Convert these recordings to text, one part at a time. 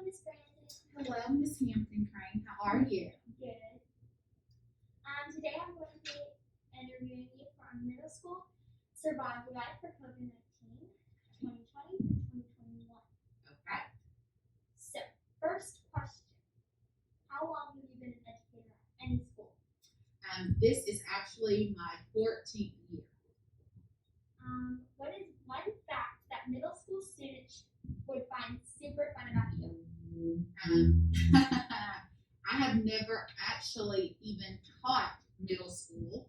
Miss Brandon. Hello, Miss Hampton Crane. How are you? Good. Today I'm going to be interviewing you for our middle school survival guide for COVID-19, 2020 through 2021. Okay. So, first question. How long have you been an educator at any school? This is actually my 14th year. What is one fact that middle school students would find super fun about you? I have never actually even taught middle school.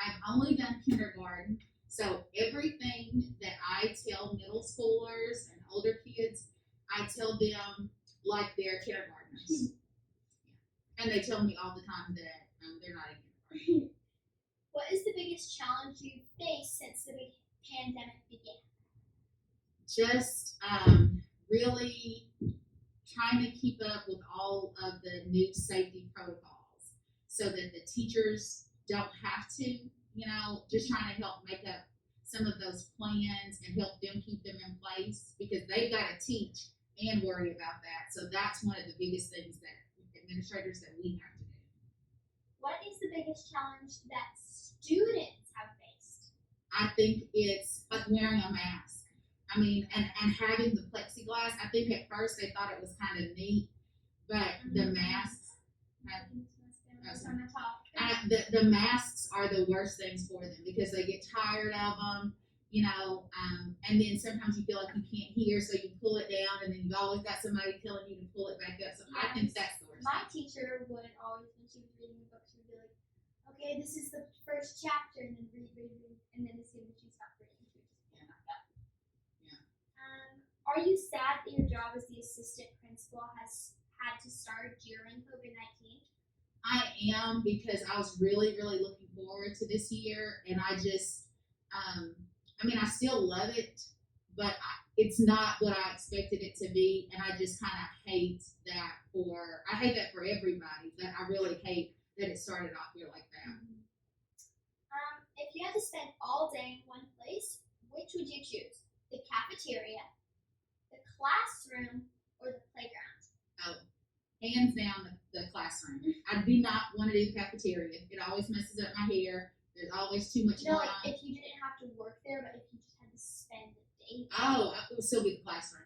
I've only done kindergarten. So everything that I tell middle schoolers and older kids, I tell them like they're kindergartners. And they tell me all the time that they're not in kindergarten. What is the biggest challenge you've faced since the pandemic began? Just really trying to keep up with all of the new safety protocols so that the teachers don't have to, just trying to help make up some of those plans and help them keep them in place because they've got to teach and worry about that. So that's one of the biggest things that administrators that we have to do. What is the biggest challenge that students have faced? I think it's like wearing a mask. I mean, and having the plexiglass. I think at first they thought it was kind of neat, but the masks, the masks are the worst things for them because they get tired of them, and then sometimes you feel like you can't hear, so you pull it down, and then you've always got somebody telling you to pull it back up. So I think that's the worst. My teacher would always, when she was reading the book, she would be like, okay, this is the first chapter, and then read, and then as soon as she stopped reading, she would just pick up. Yeah. Are you sad that your job as the assistant principal has had to start during COVID-19? I am, because I was really, really looking forward to this year, and I just, I still love it, but it's not what I expected it to be, and I just kind of hate that for everybody, but I really hate that it started off here like that. If you had to spend all day in one place, which would you choose? The cafeteria, the classroom, or the playground? Oh, hands down, the classroom. I do not want to do the cafeteria. It always messes up my hair. There's always too much going on. If you didn't have to work there, but if you just had to spend the day there. Oh, it would still be the classroom.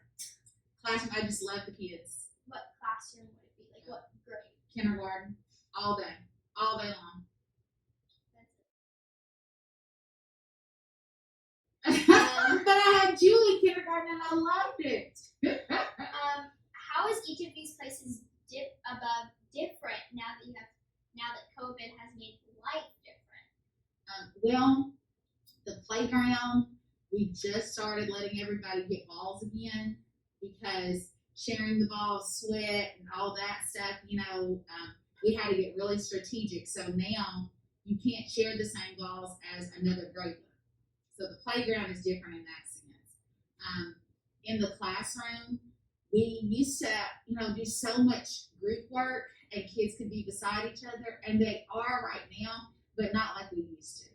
Classroom, I just love the kids. What classroom would it be? Like what grade? Kindergarten, all day long. But I had Julie kindergarten and I loved it. How is each of these places different now that COVID has made life different? Well, the playground, we just started letting everybody get balls again because sharing the balls, sweat, and all that stuff, we had to get really strategic. So now you can't share the same balls as another grade level. So the playground is different in that sense. In the classroom, we used to, do so much group work and kids could be beside each other, and they are right now, but not like we used to.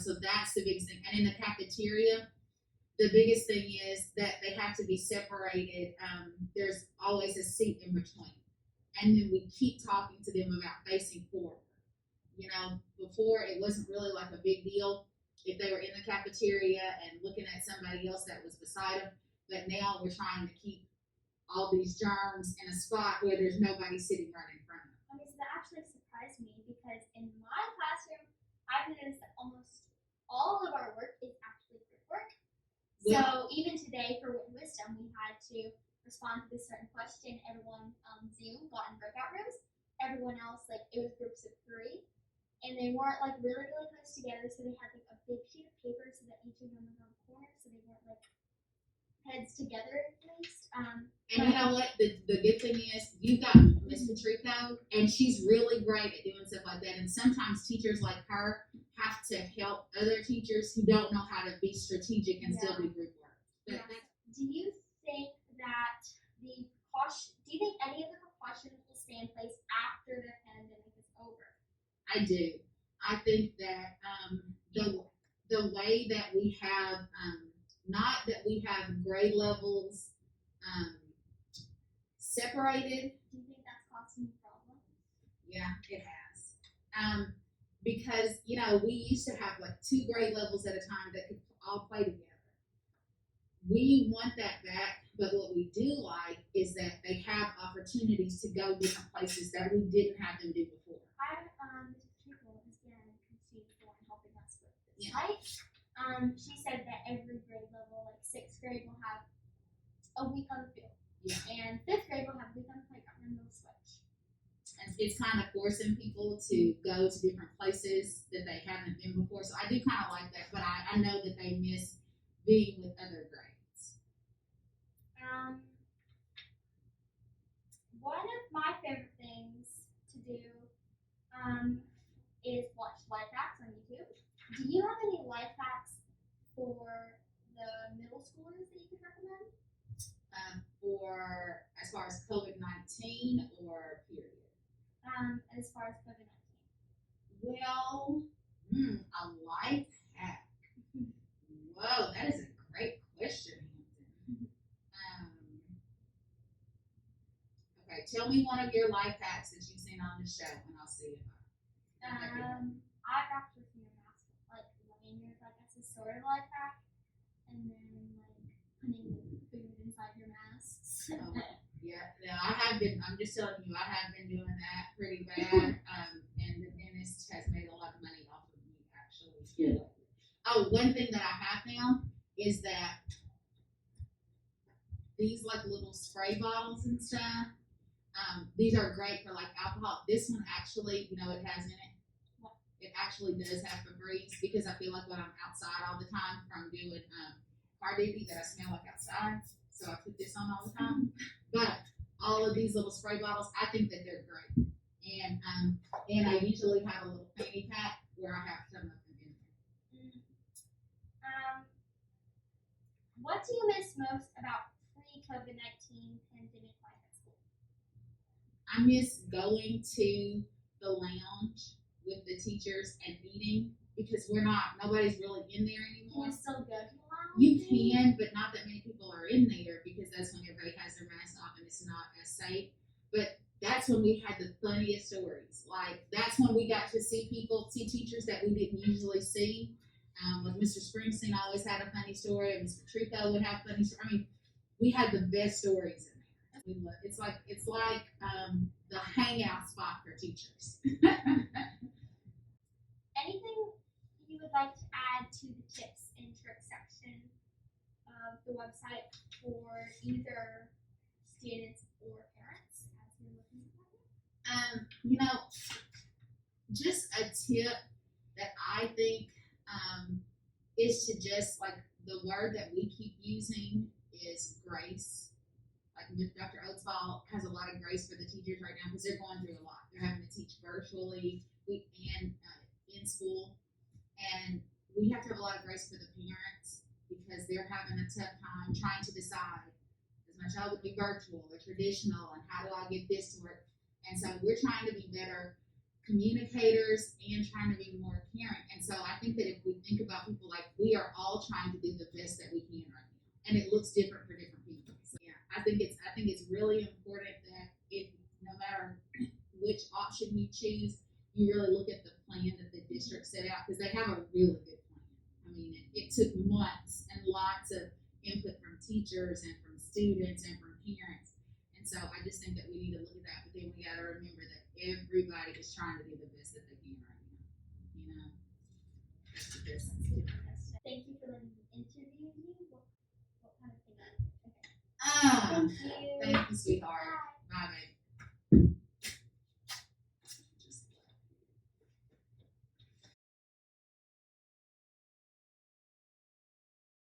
So that's the biggest thing. And in the cafeteria, the biggest thing is that they have to be separated. There's always a seat in between. And then we keep talking to them about facing forward. Before it wasn't really like a big deal if they were in the cafeteria and looking at somebody else that was beside them. But now we're trying to keep all these germs in a spot where there's nobody sitting right in front of them. Okay, so that actually surprised me because in my classroom, I've noticed that almost all of our work is actually group work. So even today for Wit and Wisdom, we had to respond to this certain question. Everyone on Zoom got in breakout rooms. Everyone else, it was groups of 3. And they weren't really, really close together, so they had a big sheet of paper so that each of them was on the corner, so they weren't heads together at least. And you know what? The good thing is you got Miss Patrico, and she's really great at doing stuff like that. And sometimes teachers like her have to help other teachers who don't know how to be strategic and still do group work. But do you think that do you think any of the precautions will stay in place after the pandemic is over? I do. I think that the way that we have, not that we have grade levels separated. Do you think that's causing problems? Yeah, it has. Because, you know, we used to have like 2 grade levels at a time that could all play together. We want that back, but what we do like is that they have opportunities to go different places that we didn't have them do before. Mrs. Trickle has been, because she's the one helping us with this, Yeah. right? She said that every grade level, like 6th grade, will have a week on the field. Yeah. And 5th grade will have a week on the playground, and they'll switch. And it's kind of forcing people to go to different places that they haven't been before. So I do kind of like that, but I know that they miss being with other grades. One of my favorite things to do is watch life hacks on YouTube. Do you have any life hacks for the middle schoolers that you could recommend? For as far as COVID-19 or period? As far as COVID-19. Well, a life hack. Whoa, that is a great question, Hampton. Okay, tell me one of your life hacks that you've seen on the show, and I'll see if I've actually seen a mask like lanyard, like that's a sort of life hack, and then like putting food inside your masks. Yeah, I have been. I'm just telling you, I have been doing that pretty bad. And the dentist has made a lot of money off of me, actually. Yeah. Oh, one thing that I have found is that these like little spray bottles and stuff. These are great for like alcohol. This one actually, you know, it has in it. It actually does have Febreze because I feel like when I'm outside all the time from doing car duty that I smell like outside. So I put this on all the time. But all of these little spray bottles, I think that they're great. And I usually have a little fanny pack where I have some of them in there. What do you miss most about pre-COVID-19 pandemic life at school? I miss going to the lounge with the teachers and eating because nobody's really in there Can anymore. you still go to the lounge? You can, but not that many people are in there because that's when everybody has their mask off and it's not as safe. But that's when we had the funniest stories. Like, that's when we got to see teachers that we didn't usually see. Like Mr. Springsteen always had a funny story, and Mr. Trico would have funny stories. I mean, we had the best stories in there. It's like the hangout spot for teachers. Anything you would like to add to the tips and tricks section of the website for either students or parents as you're looking at it? You know, just a tip that I think is to just like the word that we keep using is grace. Like Dr. Oatsball has a lot of grace for the teachers right now because they're going through a lot. They're having to teach virtually and in school, and we have to have a lot of grace for the parents because they're having a tough time trying to decide, is my child going to be virtual or traditional, and how do I get this to work? And so we're trying to be better communicators and trying to be more caring. And so I think that if we think about people, like, we are all trying to do the best that we can right now, and it looks different for different people. So yeah, I think it's really important that if no matter which option you choose, you really look at the plan that the district set out because they have a really good plan. I mean, it took months and lots of input from teachers and from students and from parents. And so I just think that we need to look at that, but then we got to remember that everybody is trying to do the best that they can right now. You know, that's the best. Thank you for letting me interview you. What kind of thing? Okay. Ah, Thank you. thank you, sweetheart.